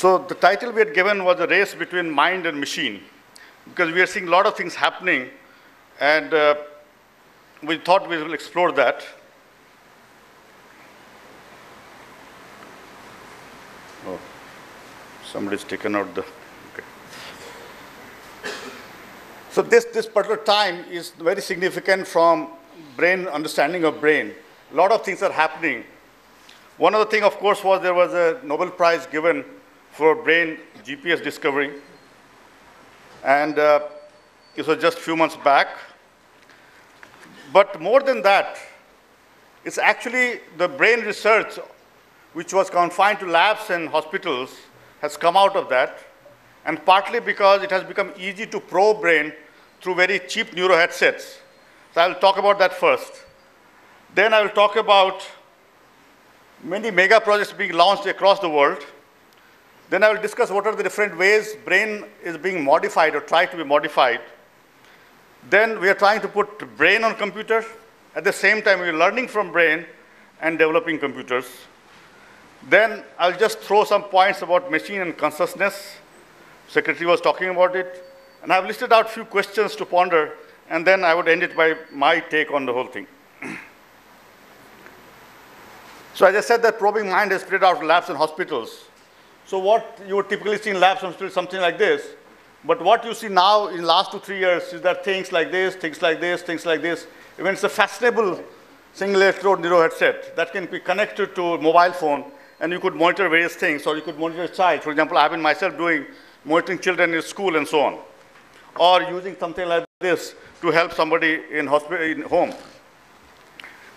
So the title we had given was a race between mind and machine, because we are seeing a lot of things happening, and we thought we will explore that. Oh, somebody's taken out the, okay. So this particular time is very significant from brain, understanding of brain. A lot of things are happening. One of the things, of course, was there was a Nobel Prize given for brain GPS discovery. And it was just a few months back. But more than that, it's actually the brain research, which was confined to labs and hospitals, has come out of that. And partly because it has become easy to probe brain through very cheap neuro headsets. So I'll talk about that first. Then I will talk about many mega projects being launched across the world. Then I will discuss what are the different ways brain is being modified or tried to be modified. Then we are trying to put brain on computer. At the same time, we are learning from brain and developing computers. Then I'll just throw some points about machine and consciousness. Secretary was talking about it. And I've listed out a few questions to ponder, and then I would end it by my take on the whole thing. So as I said, that probing mind is spread out in labs and hospitals. So what you would typically see in labs and hospitals, something like this. But what you see now in the last 2 or 3 years is that things like this, things like this, things like this. Even it's a fashionable single electrode neuro headset that can be connected to a mobile phone, and you could monitor various things, or you could monitor a child. For example, I've been myself doing monitoring children in school and so on. Or using something like this to help somebody in hospital, in home.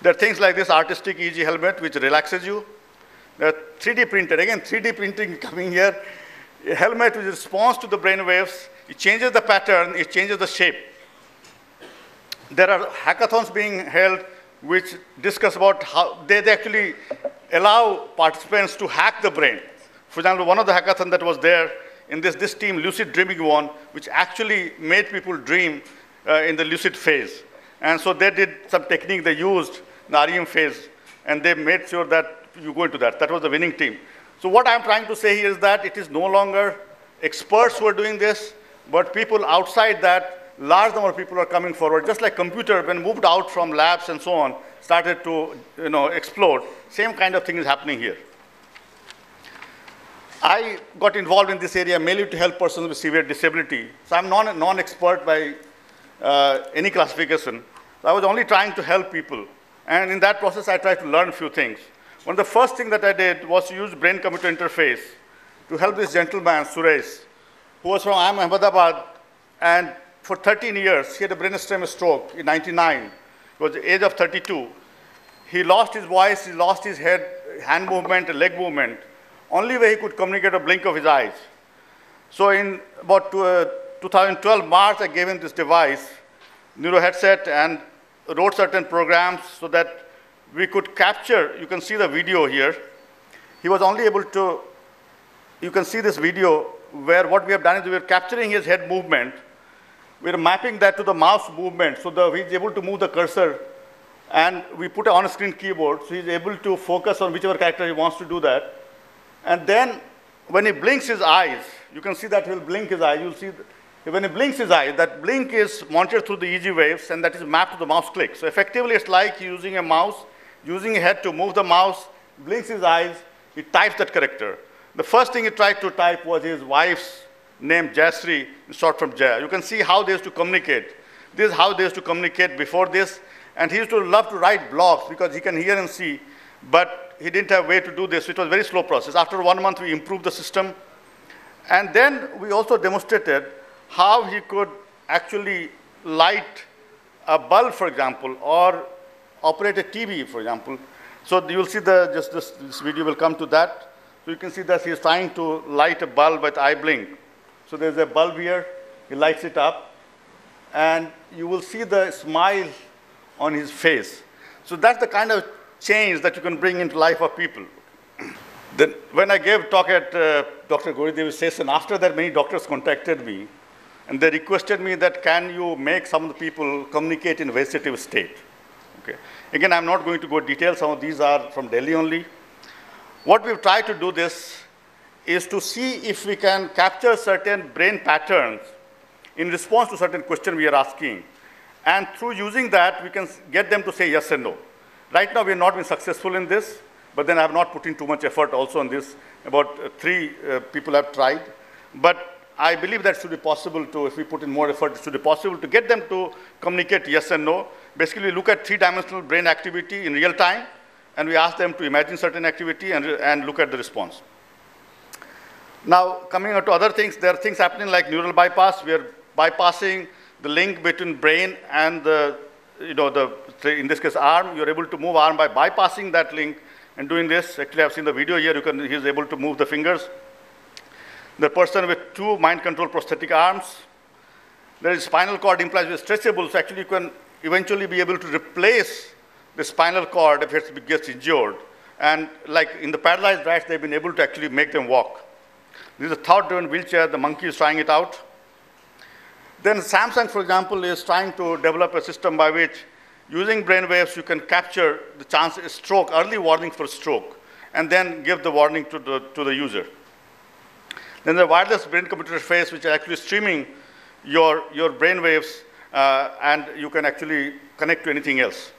There are things like this artistic EEG helmet, which relaxes you. There are 3D printed, again, 3D printing coming here. A helmet which responds to the brain waves. It changes the pattern, it changes the shape. There are hackathons being held which discuss about how they actually allow participants to hack the brain. For example, one of the hackathons that was there, in this team, lucid dreaming won, which actually made people dream in the lucid phase. And so they did some technique they used in the REM phase, and they made sure that you go into that. That was the winning team. So what I'm trying to say here is that it is no longer experts who are doing this, but people outside that, large number of people are coming forward. Just like computer, when moved out from labs and so on, started to explode. Same kind of thing is happening here. I got involved in this area mainly to help persons with severe disability. So I'm non-expert by any classification. So I was only trying to help people. And in that process, I tried to learn a few things. One of the first things that I did was to use brain-computer interface to help this gentleman, Suresh, who was from Ahmedabad, and for 13 years, he had a brainstem stroke in 99. He was the age of 32. He lost his voice, he lost his head, hand movement, leg movement. Only way he could communicate a blink of his eyes. So in about 2012 March, I gave him this device, neuro headset, and wrote certain programs so that we could capture, you can see the video here. He was only able to, you can see this video where what we have done is we are capturing his head movement. We are mapping that to the mouse movement so that he's able to move the cursor, and we put an on-screen keyboard so he's able to focus on whichever character he wants to do that. And then when he blinks his eyes, you can see that he'll blink his eyes. You'll see when he blinks his eyes, that blink is monitored through the EEG waves, and that is mapped to the mouse click. So effectively, it's like using a mouse, using a head to move the mouse, blinks his eyes, he types that character. The first thing he tried to type was his wife's name, Jayashree, short from Jaya. You can see how they used to communicate. This is how they used to communicate before this. And he used to love to write blogs because he can hear and see, but he didn't have a way to do this. It was a very slow process. After 1 month, we improved the system. And then we also demonstrated how he could actually light a bulb, for example, or operate a TV, for example. So you'll see this video will come to that. So you can see that he's trying to light a bulb with eye blink. So there's a bulb here. He lights it up. And you will see the smile on his face. So that's the kind of change that you can bring into life of people. Then when I gave talk at Dr. Gauridevi's session, after that many doctors contacted me, and they requested me that can you make some of the people communicate in vegetative state. Okay. Again, I'm not going to go detail. Some of these are from Delhi only. What we've tried to do this is to see if we can capture certain brain patterns in response to certain question we are asking. And through using that, we can get them to say yes and no. Right now, we have not been successful in this, but then I have not put in too much effort also on this. About 3 people have tried. But I believe that should be possible to, if we put in more effort, it should be possible to get them to communicate yes and no. Basically, we look at 3-dimensional brain activity in real time, and we ask them to imagine certain activity and look at the response. Now, coming on to other things, there are things happening like neural bypass. We are bypassing the link between brain and the, in this case, arm. You're able to move arm by bypassing that link and doing this. Actually, I've seen the video here. He's able to move the fingers. The person with 2 mind-controlled prosthetic arms. There is spinal cord implants which is stretchable, so actually you can eventually be able to replace the spinal cord if it gets injured. And like in the paralyzed rats, they've been able to actually make them walk. This is a thought-driven wheelchair. The monkey is trying it out. Then Samsung, for example, is trying to develop a system by which using brain waves, you can capture the chance of stroke, early warning for stroke, and then give the warning to the user. Then the wireless brain-computer interface, which is actually streaming your brain waves, and you can actually connect to anything else.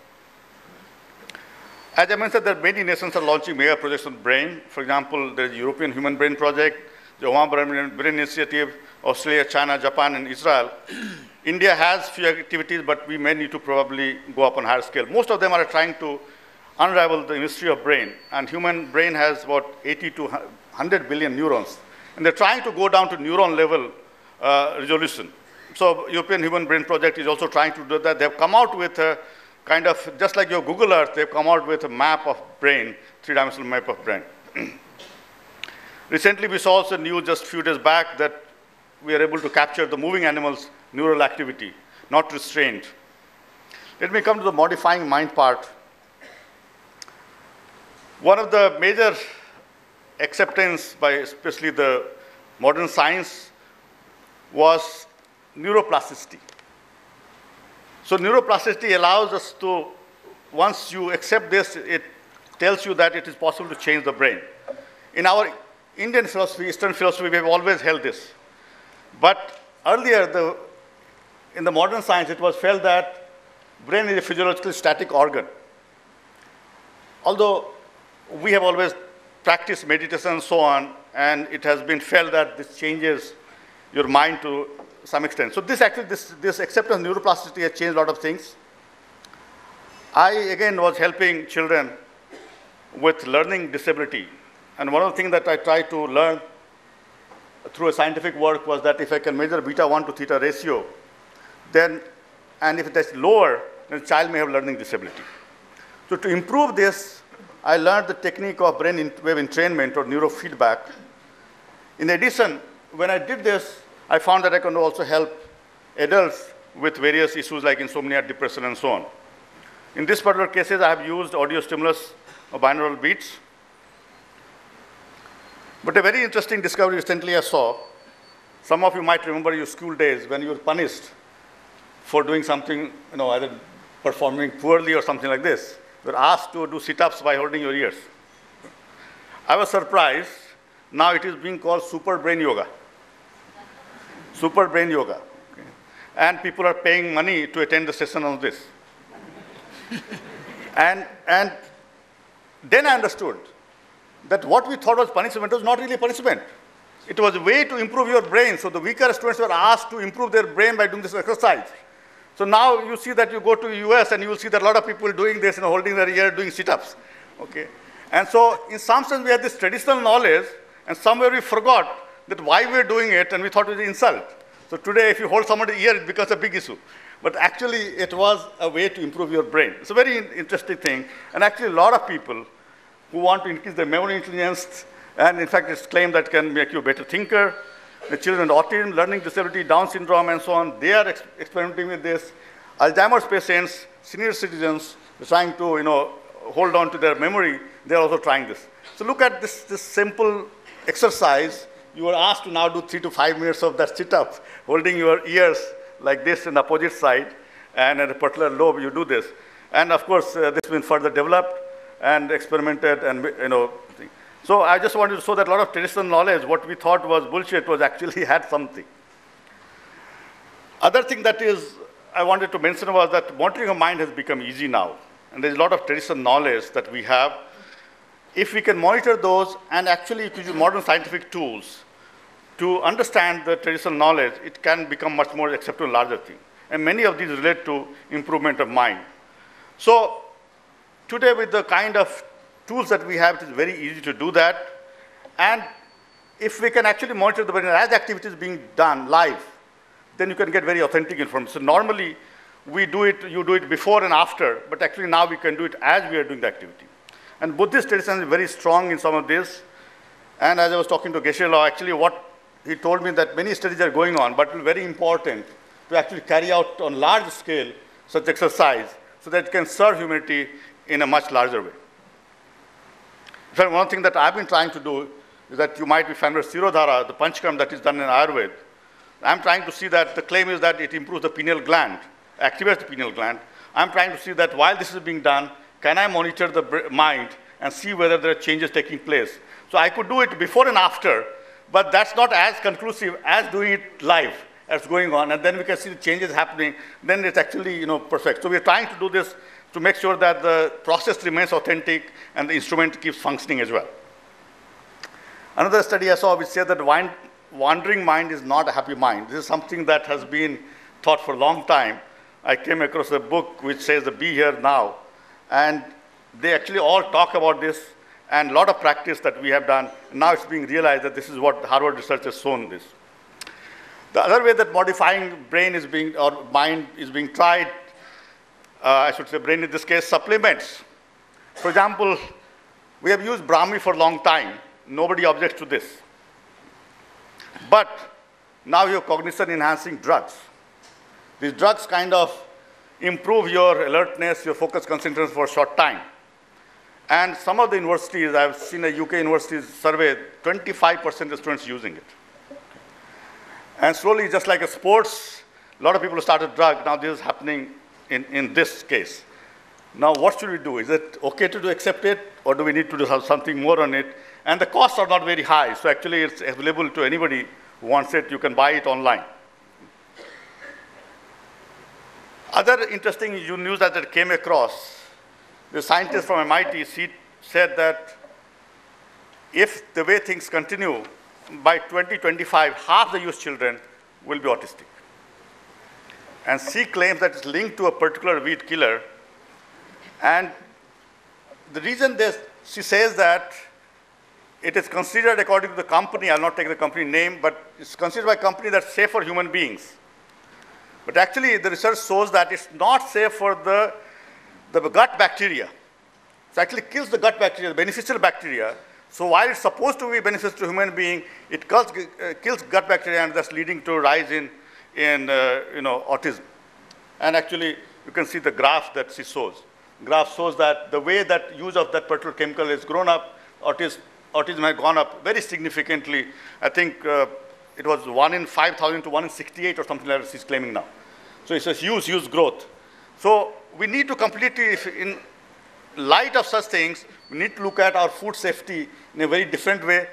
As I mentioned, there are many nations are launching mega projects on brain. For example, there is the European Human Brain Project, the Oman Brain Initiative, Australia, China, Japan, and Israel. India has few activities, but we may need to probably go up on higher scale. Most of them are trying to unravel the mystery of brain. And human brain has about 80 to 100 billion neurons. And they're trying to go down to neuron level resolution. So European Human Brain Project is also trying to do that. They've come out with a kind of, just like your Google Earth, they've come out with a map of brain, 3-dimensional map of brain. Recently, we saw also news just a few days back that we are able to capture the moving animals' neural activity, not restrained. Let me come to the modifying mind part. One of the major acceptance by especially the modern science was neuroplasticity. So neuroplasticity allows us to, once you accept this, it tells you that it is possible to change the brain. In our Indian philosophy, Eastern philosophy, we have always held this. But earlier, in the modern science, it was felt that brain is a physiologically static organ. Although we have always practiced meditation and so on, and it has been felt that this changes your mind to some extent. So this acceptance of neuroplasticity has changed a lot of things. I, again, was helping children with learning disability. And one of the things that I tried to learn through a scientific work was that if I can measure beta 1 to theta ratio, then, and if it is lower, then the child may have learning disability. So to improve this, I learned the technique of brain wave entrainment or neurofeedback. In addition, when I did this, I found that I can also help adults with various issues like insomnia, depression, and so on. In this particular cases, I have used audio stimulus or binaural beats. But a very interesting discovery recently I saw. Some of you might remember your school days when you were punished for doing something, either performing poorly or something like this. You were asked to do sit-ups by holding your ears. I was surprised. Now it is being called super brain yoga. Super brain yoga. Okay. And people are paying money to attend the session on this. and then I understood that what we thought was punishment was not really punishment. It was a way to improve your brain. So the weaker students were asked to improve their brain by doing this exercise. So now you see that you go to the US and you will see that a lot of people doing this, holding their ear, doing sit-ups. Okay? And so in some sense we had this traditional knowledge, and somewhere we forgot that why we were doing it, and we thought it was an insult. So today if you hold somebody's ear, it becomes a big issue. But actually it was a way to improve your brain. It's a very interesting thing. And actually a lot of people who want to increase their memory intelligence, and in fact it's claimed that it can make you a better thinker. The children with autism, learning disability, Down syndrome, and so on, they are experimenting with this. Alzheimer's patients, senior citizens, they're trying to hold on to their memory, they're also trying this. So look at this simple exercise. You are asked to now do 3 to 5 minutes of that sit-up, holding your ears like this in the opposite side, and at a particular lobe you do this. And of course, this has been further developed and experimented, and So I just wanted to show that a lot of traditional knowledge, what we thought was bullshit, was actually had something. Other thing that is I wanted to mention was that monitoring of mind has become easy now. And there's a lot of traditional knowledge that we have. If we can monitor those and actually use modern scientific tools to understand the traditional knowledge, it can become much more acceptable, larger thing. And many of these relate to improvement of mind. So today, with the kind of tools that we have, it is very easy to do that. And if we can actually monitor the brain as activity is being done live, then you can get very authentic information. So normally, you do it before and after, but actually now we can do it as we are doing the activity. And Buddhist tradition is very strong in some of this. And as I was talking to Geshe Lao, actually what he told me that many studies are going on, but it's very important to actually carry out on large scale such exercise so that it can serve humanity in a much larger way. In fact, one thing that I've been trying to do is that you might be familiar with Sirodhara, the Panchakram that is done in Ayurveda. I'm trying to see that the claim is that it improves the pineal gland, activates the pineal gland. I'm trying to see that while this is being done, can I monitor the mind and see whether there are changes taking place? So I could do it before and after, but that's not as conclusive as doing it live as going on, and then we can see the changes happening. Then it's actually perfect. So we're trying to do this to make sure that the process remains authentic and the instrument keeps functioning as well. Another study I saw which said that wandering mind is not a happy mind. This is something that has been taught for a long time. I came across a book which says the Be Here Now, and they actually all talk about this and a lot of practice that we have done. Now it's being realized that this is what Harvard research has shown this. The other way that modifying brain is being, or mind is being tried, I should say brain in this case, supplements. For example, we have used Brahmi for a long time. Nobody objects to this. But now you have cognition enhancing drugs. These drugs kind of improve your alertness, your focus concentration for a short time. And some of the universities, I've seen a UK university survey, 25% of students using it. And slowly, just like a sports, a lot of people started drug. Now this is happening in this case. Now what should we do? Is it okay to accept it, or do we need to do something more on it? And the costs are not very high, so actually it's available to anybody who wants it. You can buy it online. Other interesting news that I came across, the scientist from MIT said that if the way things continue, by 2025, half the US children will be autistic. And she claims that it's linked to a particular weed killer. And the reason she says that it is considered, according to the company, I'll not take the company name, but it's considered by a company that's safe for human beings. But actually, the research shows that it's not safe for the gut bacteria. It actually kills the gut bacteria, the beneficial bacteria. So while it's supposed to be beneficial to human being, it kills gut bacteria, and that's leading to a rise in autism. And actually, you can see the graph that she shows. The graph shows that the way that use of that particular chemical has grown up, autism has gone up very significantly. I think it was 1 in 5,000 to 1 in 68 or something like that she's claiming now. So it's a huge, huge growth. So we need to completely, in light of such things, we need to look at our food safety in a very different way.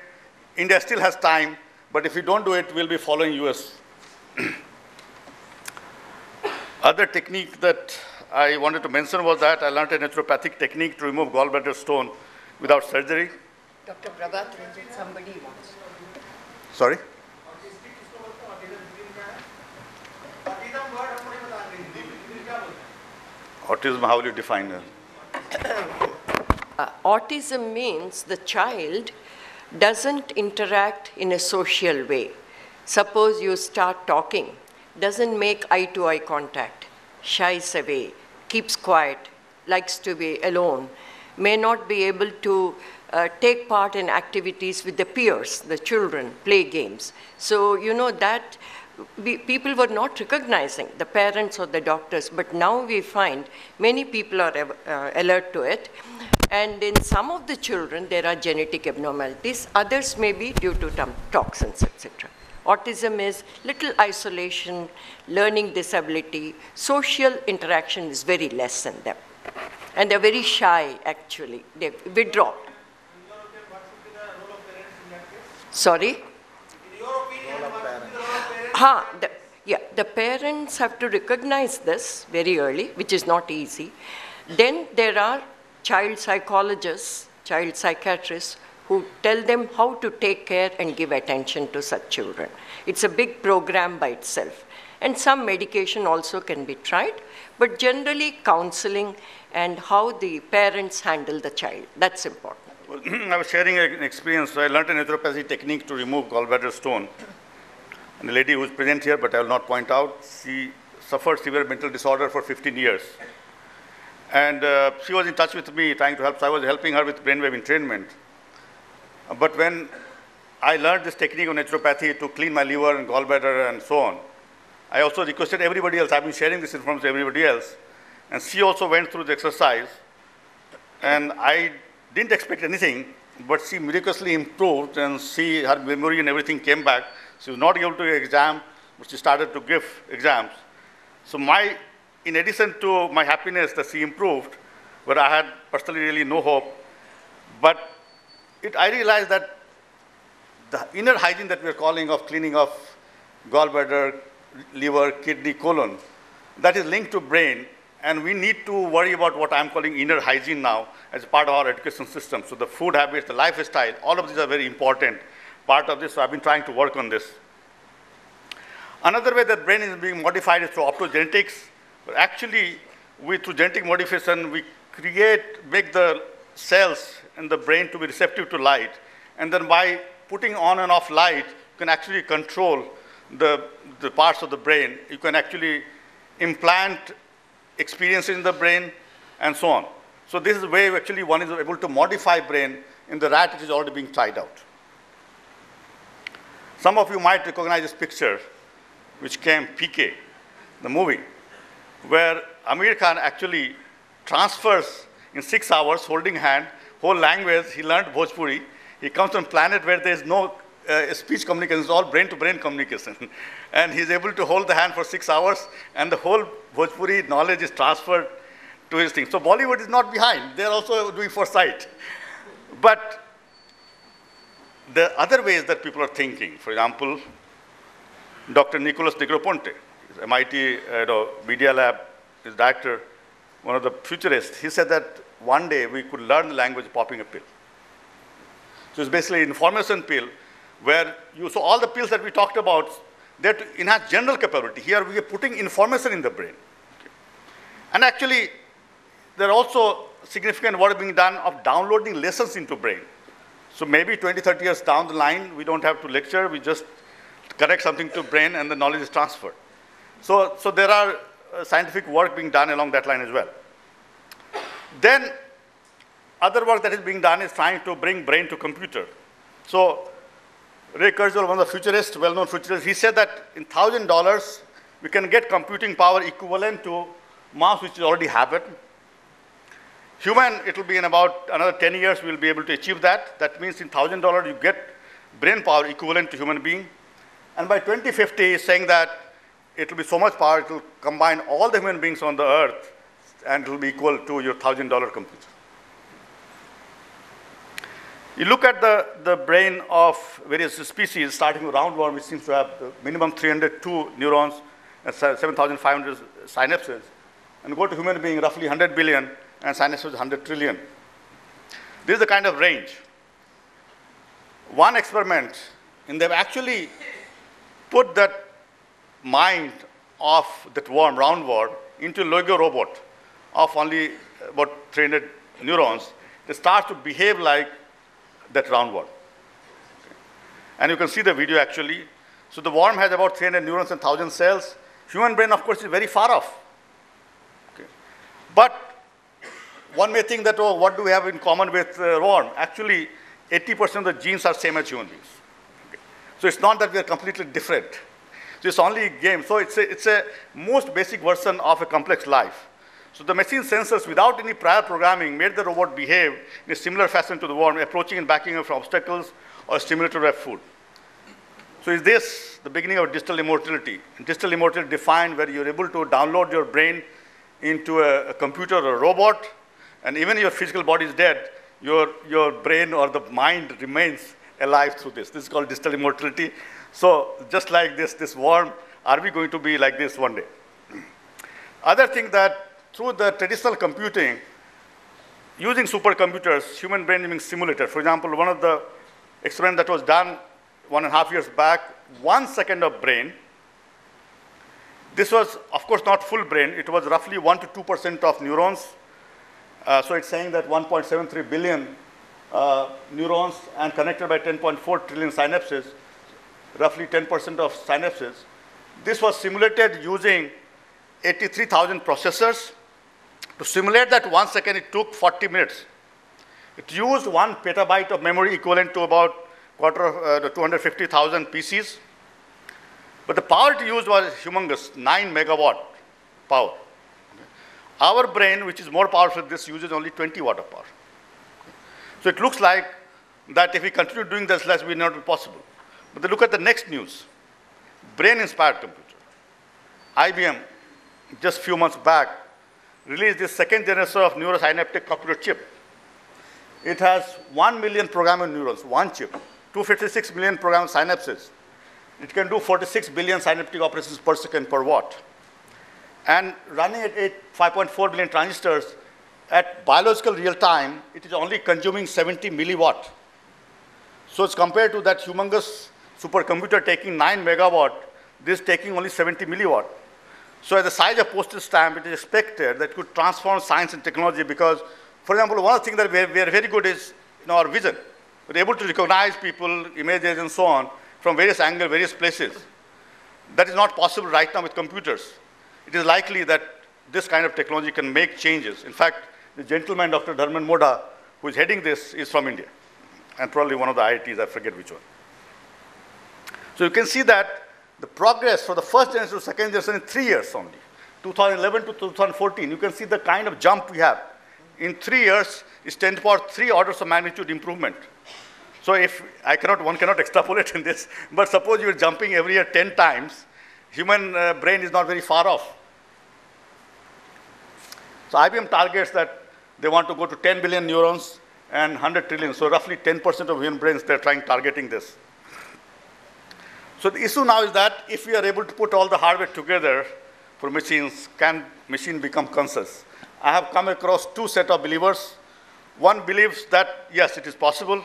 India still has time, but if we don't do it, we'll be following US. Other technique that I wanted to mention was that I learned a naturopathic technique to remove gallbladder stone without surgery. Dr. Prabhat Ranjit, somebody wants. Sorry? Autism, how will you define it? Autism means the child doesn't interact in a social way. Suppose you start talking, doesn't make eye-to-eye contact, shies away, keeps quiet, likes to be alone, may not be able to take part in activities with the peers, the children, play games. So, that people were not recognizing, the parents or the doctors, but now we find many people are alert to it. And in some of the children, there are genetic abnormalities. Others may be due to toxins, etc. Autism is little isolation, learning disability. Social interaction is very less in them. And they're very shy, actually. They withdraw. Sorry? In your opinion, The parents have to recognize this very early, which is not easy. Then there are child psychologists, child psychiatrists, who tell them how to take care and give attention to such children. It's a big program by itself. And some medication also can be tried, but generally counseling and how the parents handle the child, that's important. Well, I was sharing an experience. So I learned a naturopathy technique to remove gallbladder stone. And the lady who is present here, but I will not point out, she suffered severe mental disorder for 15 years. And she was in touch with me, trying to help. So I was helping her with brainwave entrainment. But when I learned this technique of naturopathy to clean my liver and gallbladder and so on, I also requested everybody else. I've been sharing this information to everybody else. And she also went through the exercise. And I didn't expect anything, but she miraculously improved, and her memory and everything came back. She was not able to give exam, but she started to give exams. So in addition to my happiness that she improved, where I had personally really no hope, but I realized that the inner hygiene that we are calling of cleaning of gallbladder, liver, kidney, colon, that is linked to brain, and we need to worry about what I'm calling inner hygiene now as part of our education system. So the food habits, the lifestyle, all of these are very important part of this, so I've been trying to work on this. Another way that brain is being modified is through optogenetics. But actually, through genetic modification, we make the cells in the brain to be receptive to light. And then by putting on and off light, you can actually control the parts of the brain. You can actually implant experiences in the brain and so on. So this is a way actually one is able to modify brain in the rat which is already being tried out. Some of you might recognize this picture, which came PK, the movie, where Amir Khan actually transfers in 6 hours, holding hand, whole language. He learned Bhojpuri. He comes from a planet where there is no speech communication, it's all brain-to-brain communication. And he's able to hold the hand for 6 hours, and the whole Bhojpuri knowledge is transferred to his thing. So Bollywood is not behind. They're also doing foresight. But the other ways that people are thinking, for example, Dr. Nicholas Negroponte, MIT Media Lab, his director, one of the futurists, he said that one day we could learn the language popping a pill. So it's basically an information pill where so all the pills that we talked about, they're to enhance general capability. Here we are putting information in the brain. Okay. And actually, there are also significant work being done of downloading lessons into brain. So maybe 20, 30 years down the line, we don't have to lecture, we just correct something to brain and the knowledge is transferred. So there are scientific work being done along that line as well. Then other work that is being done is trying to bring brain to computer. So Ray Kurzweil, one of the futurists, well-known futurists, he said that in $1,000, we can get computing power equivalent to mass which is already happened. Human, it will be in about another 10 years, we'll be able to achieve that. That means in $1,000, you get brain power equivalent to human being. And by 2050, he's saying that it will be so much power, it will combine all the human beings on the earth, and it will be equal to your $1,000 computer. You look at the brain of various species, starting with roundworm, which seems to have minimum 302 neurons and 7,500 synapses, and go to human being, roughly 100 billion, and synapses 100 trillion. This is the kind of range. One experiment, and they've actually put that mind of that worm, roundworm, into a Lego robot of only about 300 neurons. It starts to behave like that roundworm. Okay. And you can see the video actually. So the worm has about 300 neurons and 1,000 cells. Human brain, of course, is very far off. Okay. But one may think that, oh, what do we have in common with worm? Actually, 80% of the genes are same as human beings. Okay. So it's not that we are completely different. So it's only a game. So it's a most basic version of a complex life. So the machine sensors, without any prior programming, made the robot behave in a similar fashion to the worm, approaching and backing up from obstacles or stimulated by food. So is this the beginning of digital immortality? Digital immortality defined where you're able to download your brain into a computer or a robot, and even your physical body is dead, your brain or the mind remains alive through this. This is called digital immortality. So just like this worm, are we going to be like this one day? Other thing that through the traditional computing, using supercomputers, human brain is being simulated. For example, one of the experiments that was done 1.5 years back, 1 second of brain. This was, of course, not full brain. It was roughly 1 to 2% of neurons. So it's saying that 1.73 billion neurons and connected by 10.4 trillion synapses, roughly 10% of synapses. This was simulated using 83,000 processors. To simulate that 1 second, it took 40 minutes. It used 1 petabyte of memory equivalent to about 250,000 PCs. But the power it used was humongous, 9 megawatt power. Our brain, which is more powerful than this, uses only 20 watt of power. So it looks like that if we continue doing this, less will not be possible. But then look at the next news. Brain-inspired computer. IBM, just a few months back, released this second generation of neurosynaptic computer chip. It has 1 million programmable neurons, one chip, 256 million programmable synapses. It can do 46 billion synaptic operations per second per watt. And running at 5.4 billion transistors, at biological real time, it is only consuming 70 milliwatt. So it's compared to that humongous supercomputer taking 9 megawatt, this taking only 70 milliwatt. So at the size of postage stamp, it is expected that it could transform science and technology because, for example, one of the things that we are very good is our vision. We're able to recognize people, images, and so on from various angles, various places. That is not possible right now with computers. It is likely that this kind of technology can make changes. In fact, the gentleman, Dr. Dharman Moda, who is heading this, is from India, and probably one of the IITs, I forget which one. So you can see that the progress for the first generation to second generation in 3 years only, 2011 to 2014, you can see the kind of jump we have. In 3 years, it's 10 to the power 3 orders of magnitude improvement. So if one cannot extrapolate in this, but suppose you're jumping every year 10 times, human brain is not very far off. So IBM targets that they want to go to 10 billion neurons and 100 trillion. So roughly 10% of human brains, they're targeting this. So the issue now is that if we are able to put all the hardware together for machines, can machine become conscious? I have come across 2 sets of believers. One believes that, yes, it is possible.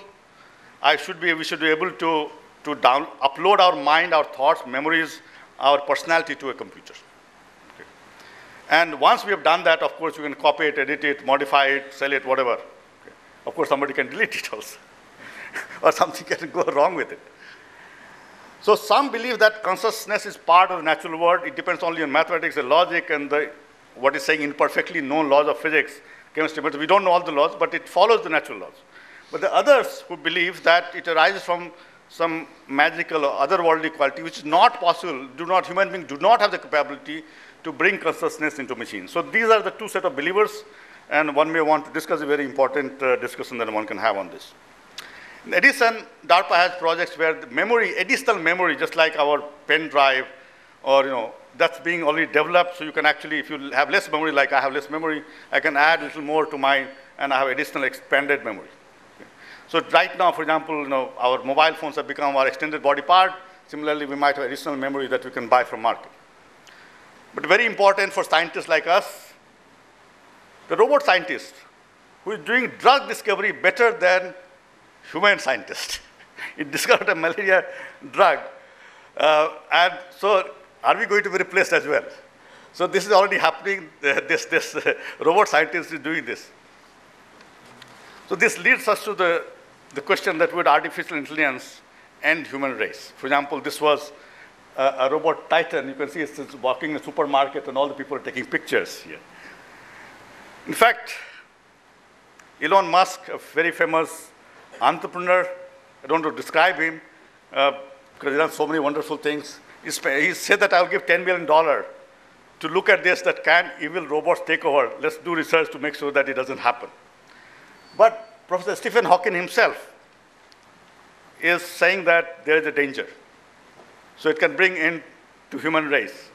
We should be able to upload our mind, our thoughts, memories, our personality to a computer. Okay. And once we have done that, of course, you can copy it, edit it, modify it, sell it, whatever. Okay. Of course, somebody can delete it also. Or something can go wrong with it. So some believe that consciousness is part of the natural world. It depends only on mathematics and logic and what is saying imperfectly known laws of physics, chemistry. But we don't know all the laws, but it follows the natural laws. But the others who believe that it arises from some magical or otherworldly quality, which is not possible, human beings do not have the capability to bring consciousness into machines. So these are the 2 sets of believers, and one may want to discuss a very important discussion that one can have on this. In addition, DARPA has projects where the memory, additional memory, just like our pen drive, or that's being already developed. So you can actually, if you have less memory, like I have less memory, I can add a little more to mine, and I have additional expanded memory. Okay. So right now, for example, our mobile phones have become our extended body part. Similarly, we might have additional memory that we can buy from market. But very important for scientists like us, the robot scientist who is doing drug discovery better than human scientist. It discovered a malaria drug. And so are we going to be replaced as well? So this is already happening. This robot scientist is doing this. So this leads us to the question that would artificial intelligence end human race? For example, this was a robot Titan. You can see it's walking in a supermarket and all the people are taking pictures here. In fact, Elon Musk, a very famous entrepreneur, I don't want to describe him because he does so many wonderful things. He said that I'll give $10 million to look at this, that can evil robots take over? Let's do research to make sure that it doesn't happen. But Professor Stephen Hawking himself is saying that there is a danger. So it can bring in to human race.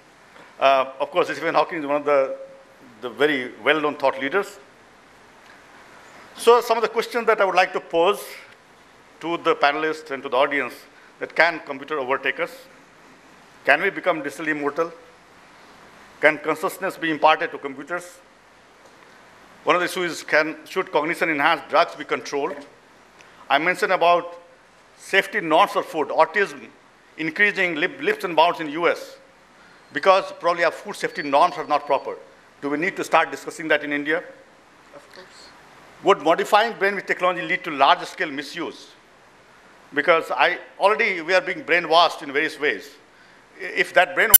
Of course, Stephen Hawking is one of the very well-known thought leaders. So some of the questions that I would like to pose to the panelists and to the audience that can computer overtake us? Can we become digitally immortal? Can consciousness be imparted to computers? One of the issues is, should cognition-enhanced drugs be controlled? I mentioned about safety norms for food, autism increasing leaps and bounds in the US because probably our food safety norms are not proper. Do we need to start discussing that in India? Of course. Would modifying brain with technology lead to large-scale misuse? Because we are being brainwashed in various ways. If that brain